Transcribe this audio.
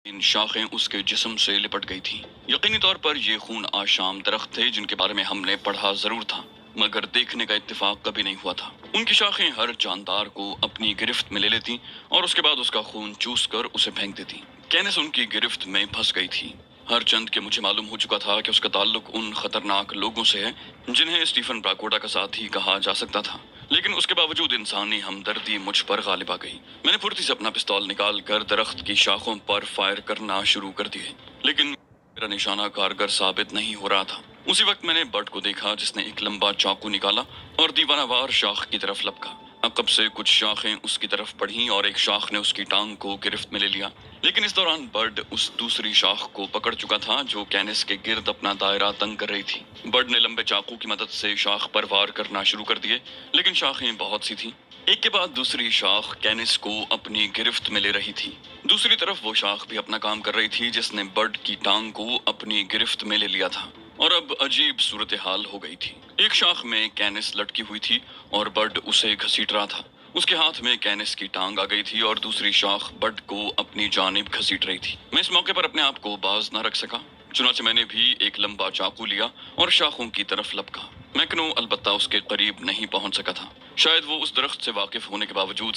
ان شاخیں اس کے جسم سے لپٹ گئی تھیں۔ یقینی طور پر یہ خون آشام درخت تھے جن کے بارے میں ہم نے پڑھا ضرور تھا، مگر دیکھنے کا اتفاق کبھی نہیں ہوا تھا۔ ان کی شاخیں ہر جاندار کو اپنی گرفت میں لے لیتی اور اس کے بعد اس کا خون چوس کر اسے پھینک دیتی۔ کینس ان کی گرفت میں پھنس گئی تھی۔ ہر چند کہ مجھے معلوم ہو چکا تھا کہ اس کا تعلق ان خطرناک لوگوں سے ہے جنہیں اسٹیفن براکوڈا کا ساتھی کہا جا سکتا تھا، لیکن اس کے باوجود انسانی ہمدردی مجھ پر غالب آ گئی۔ میں نے پھرتی سے اپنا پستول نکال کر درخت کی شاخوں پر فائر کرنا شروع کر دیے، لیکن میرا نشانہ کارگر ثابت نہیں ہو رہا تھا۔ اسی وقت میں نے برٹ کو دیکھا جس نے ایک لمبا چاقو نکالا اور دیوانہ وار شاخ کی طرف لپکا۔ عقب سے کچھ شاخیں اس کی طرف بڑھیں اور ایک شاخ نے اس کی ٹانگ کو گرفت میں لے لیا، لیکن اس دوران برڈ اس دوسری شاخ کو پکڑ چکا تھا جو کینس کے گرد اپنا دائرہ تنگ کر رہی تھی۔ برڈ نے لمبے چاقو کی مدد سے شاخ پر وار کرنا شروع کر دیے، لیکن شاخیں بہت سی تھیں۔ ایک کے بعد دوسری شاخ کینس کو اپنی گرفت میں لے رہی تھی۔ دوسری طرف وہ شاخ بھی اپنا کام کر رہی تھی جس نے برڈ کی ٹانگ کو اپنی گرفت میں لے لیا تھا، اور اب عجیب صورتحال ہو گئی تھی۔ ایک شاخ میں کینس لٹکی ہوئی تھی اور برڈ اسے گھسیٹ رہا تھا۔ اس کے ہاتھ میں کینس کی ٹانگ آ گئی تھی اور دوسری شاخ برڈ کو اپنی جانب گھسیٹ رہی تھی۔ میں اس موقع پر اپنے آپ کو باز نہ رکھ سکا، چنانچہ میں نے بھی ایک لمبا چاقو لیا اور شاخوں کی طرف لپکا۔ میکنو البتہ اس کے قریب نہیں پہنچ سکا تھا، شاید وہ اس درخت سے واقف ہونے کے باوجود